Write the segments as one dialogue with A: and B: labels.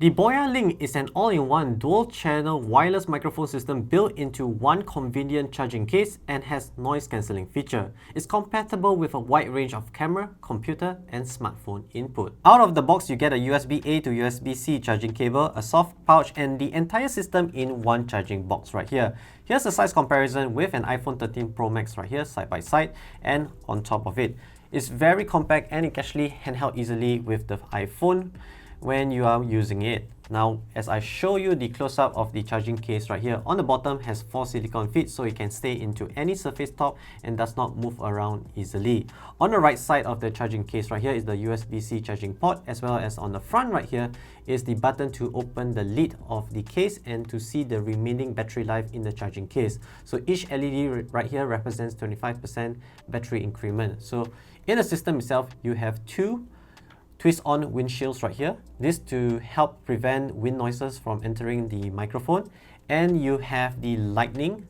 A: The Boyalink is an all-in-one dual-channel wireless microphone system built into one convenient charging case and has noise-cancelling feature. It's compatible with a wide range of camera, computer, and smartphone input. Out of the box, you get a USB-A to USB-C charging cable, a soft pouch, and the entire system in one charging box right here. Here's a size comparison with an iPhone 13 Pro Max right here, side by side, and on top of it. It's very compact and it can actually handheld easily with the iPhone when you are using it. Now, as I show you the close-up of the charging case right here, on the bottom has 4 silicone feet so it can stay into any surface top and does not move around easily. On the right side of the charging case right here is the USB-C charging port, as well as on the front right here is the button to open the lid of the case and to see the remaining battery life in the charging case. So each LED right here represents 25% battery increment. So in the system itself, you have two twist-on windshields right here. This to help prevent wind noises from entering the microphone. And you have the Lightning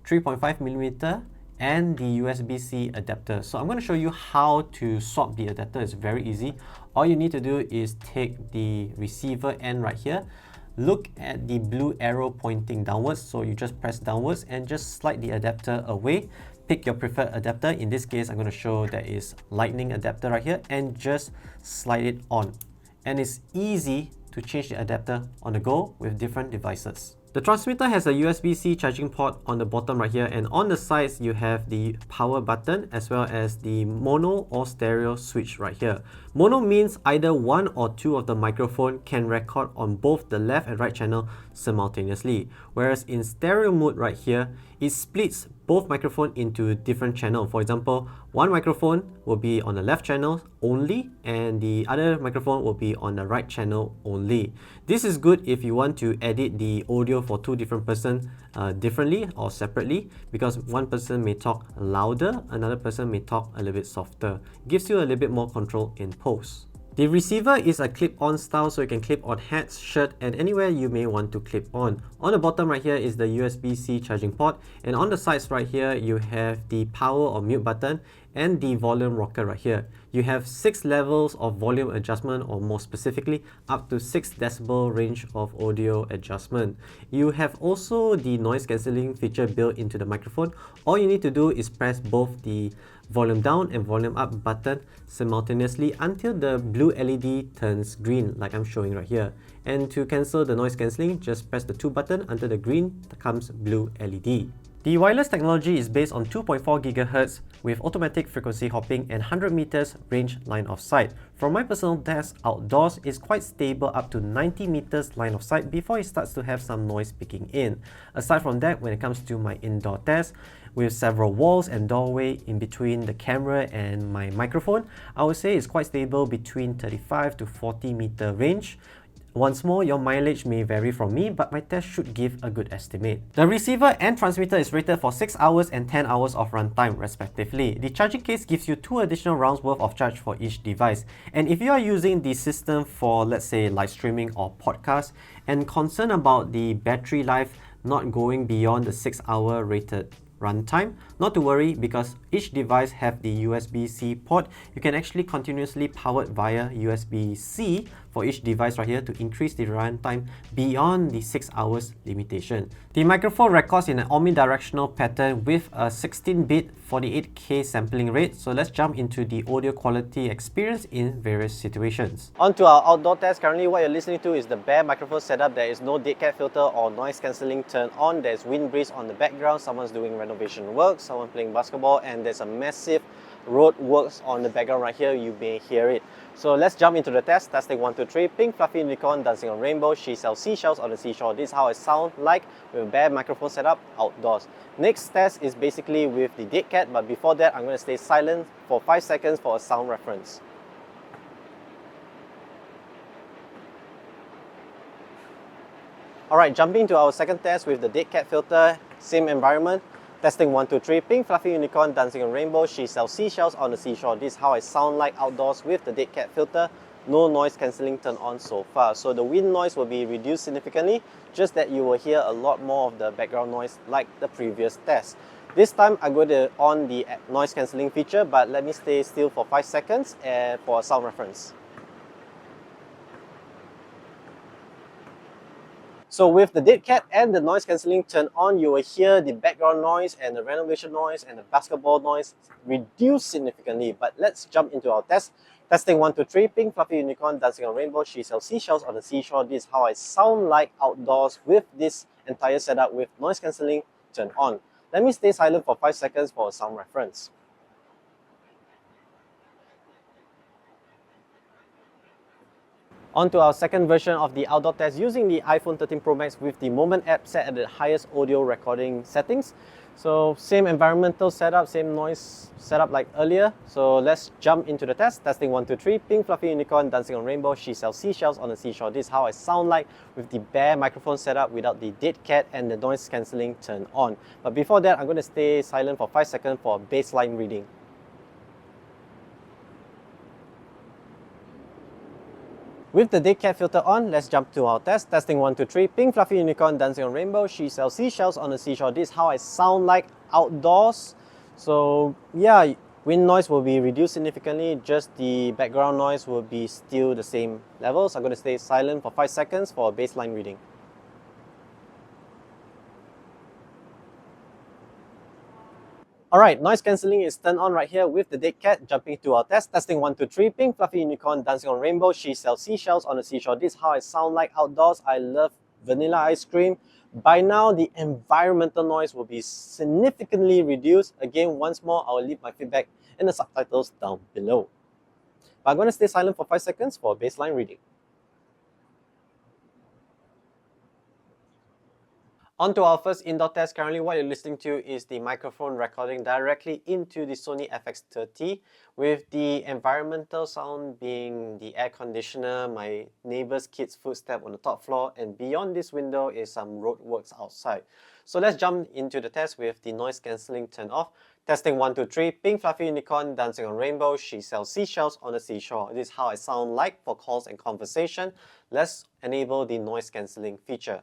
A: 3.5mm and the USB-C adapter. So I'm going to show you how to swap the adapter. It's very easy. All you need to do is take the receiver end right here. Look at the blue arrow pointing downwards. So you just press downwards and just slide the adapter away. Pick your preferred adapter. In this case, I'm going to show that is Lightning adapter right here, and just slide it on. And it's easy to change the adapter on the go with different devices. The transmitter has a USB-C charging port on the bottom right here, and on the sides you have the power button as well as the mono or stereo switch right here. Mono means either one or two of the microphone can record on both the left and right channel simultaneously, whereas in stereo mode right here, it splits both microphone into different channels. For example, one microphone will be on the left channel only and the other microphone will be on the right channel only. This is good if you want to edit the audio for two different persons differently or separately, because one person may talk louder, another person may talk a little bit softer. It gives you a little bit more control in post. The receiver is a clip-on style, so you can clip on hats, shirt, and anywhere you may want to clip on. On the bottom right here is the USB-C charging port, and on the sides right here you have the power or mute button and the volume rocker right here. You have 6 levels of volume adjustment, or more specifically up to 6 decibel range of audio adjustment. You have also the noise cancelling feature built into the microphone. All you need to do is press both the volume down and volume up button simultaneously until the blue LED turns green, like I'm showing right here. And to cancel the noise cancelling, just press the 2 button until the green comes blue LED. The wireless technology is based on 2.4 GHz with automatic frequency hopping and 100 meters range line of sight. From my personal test outdoors, it's quite stable up to 90 meters line of sight before it starts to have some noise peeking in. Aside from that, when it comes to my indoor test, with several walls and doorway in between the camera and my microphone, I would say it's quite stable between 35 to 40 meter range. Once more, your mileage may vary from me, but my test should give a good estimate. The receiver and transmitter is rated for 6 hours and 10 hours of runtime respectively. The charging case gives you 2 additional rounds worth of charge for each device. And if you are using the system for, let's say, live streaming or podcast and concerned about the battery life not going beyond the 6-hour rated runtime, not to worry, because each device have the USB-C port. You can actually continuously power it via USB-C for each device right here to increase the runtime beyond the 6 hours limitation. The microphone records in an omnidirectional pattern with a 16-bit 48K sampling rate. So let's jump into the audio quality experience in various situations. On to our outdoor test. Currently what you're listening to is the bare microphone setup. There is no dead cat filter or noise cancelling turned on. There's wind breeze on the background. Someone's doing renovation work, someone playing basketball, and there's a massive road works on the background right here. You may hear it. So let's jump into the test. Testing 1, 2, 3. Pink fluffy unicorn dancing on rainbow. She sells seashells on the seashore. This is how it sounds like with a bare microphone setup outdoors. Next test is basically with the dead cat, but before that I'm going to stay silent for 5 seconds for a sound reference. Alright, jumping to our second test with the dead cat filter, same environment. Testing 1, 2, 3. Pink fluffy unicorn dancing on rainbow. She sells seashells on the seashore. This is how I sound like outdoors with the dead cat filter. No noise cancelling turned on so far. So the wind noise will be reduced significantly, just that you will hear a lot more of the background noise like the previous test. This time I'm going to on the noise cancelling feature, but let me stay still for 5 seconds for a sound reference. So with the dead cat and the noise cancelling turned on, you will hear the background noise and the renovation noise and the basketball noise reduce significantly. But let's jump into our test. Testing 1, 2, 3, pink fluffy unicorn dancing on rainbow, she sells seashells on the seashore. This is how I sound like outdoors with this entire setup with noise cancelling turned on. Let me stay silent for 5 seconds for a sound reference. On to our second version of the outdoor test using the iPhone 13 Pro Max with the Moment app set at the highest audio recording settings. So same environmental setup, same noise setup like earlier. So let's jump into the test. Testing 1, 2, 3, pink fluffy unicorn dancing on rainbow, she sells seashells on the seashore. This is how I sound like with the bare microphone setup without the dead cat and the noise cancelling turned on. But before that, I'm going to stay silent for 5 seconds for a baseline reading. With the dead cat filter on, let's jump to our test. Testing 1, 2, 3, pink fluffy unicorn dancing on rainbow, she sells seashells on the seashore. This is how I sound like outdoors. So yeah, wind noise will be reduced significantly, just the background noise will be still the same level. So I'm going to stay silent for 5 seconds for a baseline reading. Alright, noise cancelling is turned on right here with the dead cat. Jumping to our test. Testing 1, 2, 3, pink fluffy unicorn dancing on rainbow, she sells seashells on the seashore. This is how I sound like outdoors. I love vanilla ice cream. By now, the environmental noise will be significantly reduced. Again, once more, I will leave my feedback in the subtitles down below. But I'm going to stay silent for 5 seconds for a baseline reading. On to our first indoor test. Currently what you're listening to is the microphone recording directly into the Sony FX30 with the environmental sound being the air conditioner, my neighbor's kid's footstep on the top floor, and beyond this window is some roadworks outside. So let's jump into the test with the noise cancelling turned off. Testing 1, 2, 3, pink fluffy unicorn dancing on rainbow, she sells seashells on the seashore. This is how I sound like for calls and conversation. Let's enable the noise cancelling feature.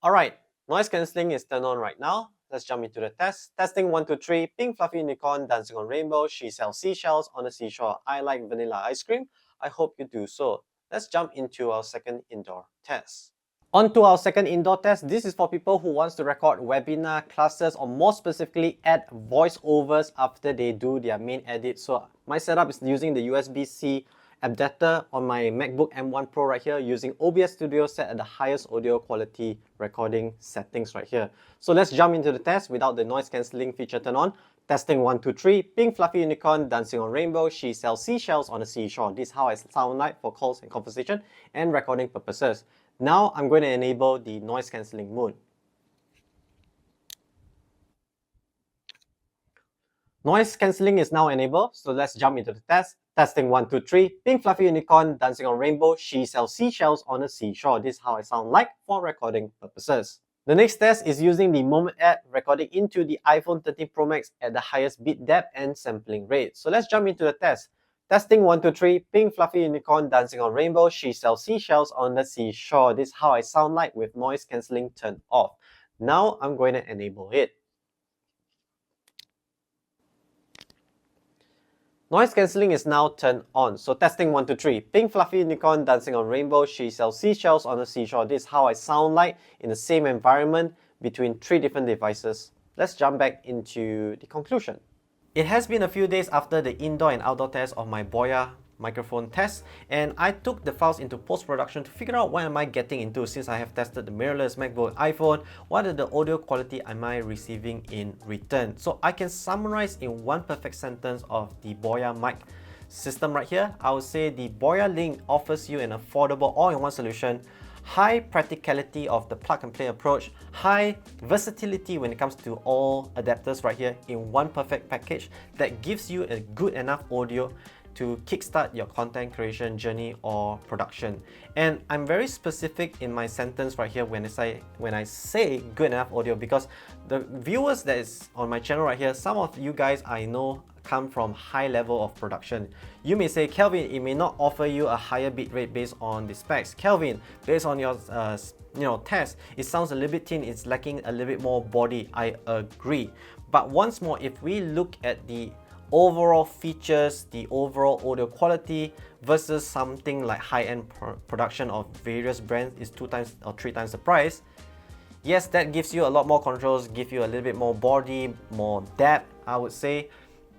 A: Alright, noise cancelling is turned on right now. Let's jump into the test. Testing 1, 2, 3, pink fluffy unicorn dancing on rainbow, she sells seashells on the seashore. I like vanilla ice cream. I hope you do so. Let's jump into our second indoor test. On to our second indoor test. This is for people who wants to record webinar classes or more specifically add voiceovers after they do their main edit. So my setup is using the USB-C adapter on my MacBook M1 Pro right here using OBS Studio set at the highest audio quality recording settings right here. So let's jump into the test without the noise cancelling feature turned on. Testing 1, 2, 3, pink fluffy unicorn dancing on rainbow, she sells seashells on the seashore. This is how I sound like for calls and conversation and recording purposes. Now I'm going to enable the noise cancelling mode. Noise cancelling is now enabled, so let's jump into the test. Testing 1, 2, 3, pink fluffy unicorn dancing on rainbow, she sells seashells on the seashore. This is how I sound like for recording purposes. The next test is using the Moment app recording into the iPhone 13 Pro Max at the highest bit depth and sampling rate. So let's jump into the test. Testing 1, 2, 3, pink fluffy unicorn dancing on rainbow, she sells seashells on the seashore. This is how I sound like with noise cancelling turned off. Now I'm going to enable it. Noise cancelling is now turned on. So testing 1, 2, 3. Pink fluffy unicorn dancing on rainbow, she sells seashells on the seashore. This is how I sound like in the same environment between 3 different devices. Let's jump back into the conclusion. It has been a few days after the indoor and outdoor test of my Boya microphone test, and I took the files into post-production to figure out what am I getting into since I have tested the mirrorless MacBook iPhone. What are the audio quality am I receiving in return? So I can summarize in one perfect sentence of the Boya mic system right here. I would say the Boyalink offers you an affordable all-in-one solution, high practicality of the plug-and-play approach, high versatility when it comes to all adapters right here in one perfect package that gives you a good enough audio to kickstart your content creation journey or production. And I'm very specific in my sentence right here when I say good enough audio, because the viewers that is on my channel right here, some of you guys I know come from high level of production. You may say, Kelvin, it may not offer you a higher bitrate based on the specs. Kelvin, based on your test, it sounds a little bit thin, it's lacking a little bit more body. I agree. But once more, if we look at the overall features, the overall audio quality versus something like high-end production of various brands is 2 times or 3 times the price. Yes, that gives you a lot more controls, give you a little bit more body, more depth, I would say.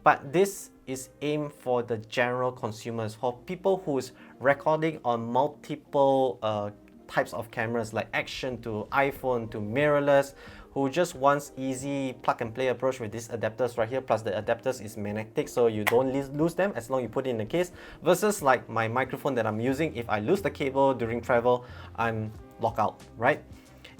A: But this is aimed for the general consumers, for people who is recording on multiple types of cameras like action to iPhone to mirrorless, who just wants easy plug and play approach with these adapters right here, plus the adapters is magnetic so you don't lose them as long as you put it in the case, versus like my microphone that I'm using. If I lose the cable during travel, I'm locked out, right?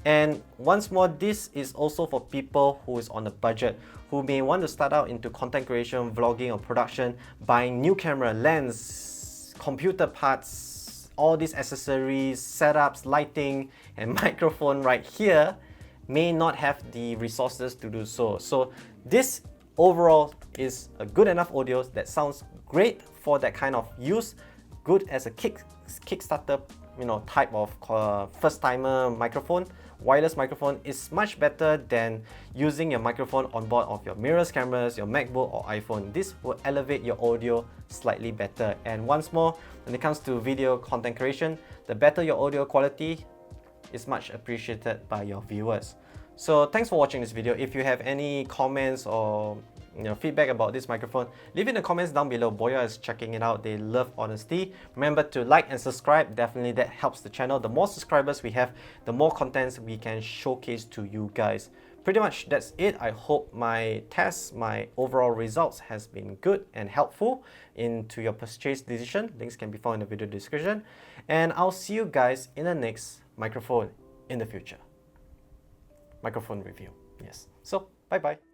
A: And once more, this is also for people who is on a budget, who may want to start out into content creation, vlogging or production, buying new camera, lens, computer parts, all these accessories, setups, lighting and microphone right here may not have the resources to do so. So this overall is a good enough audio that sounds great for that kind of use, good as a Kickstarter, you know, type of first timer microphone. Wireless microphone is much better than using your microphone on board of your mirrorless cameras, your MacBook or iPhone. This will elevate your audio slightly better. And once more, when it comes to video content creation, the better your audio quality is much appreciated by your viewers. So thanks for watching this video. If you have any comments or feedback about this microphone, leave it in the comments down below. Boya is checking it out. They love honesty. Remember to like and subscribe. Definitely that helps the channel. The more subscribers we have, the more contents we can showcase to you guys. Pretty much that's it. I hope my tests, my overall results has been good and helpful into your purchase decision. Links can be found in the video description. And I'll see you guys in the next microphone in the future. Microphone review. Yes. So, bye-bye.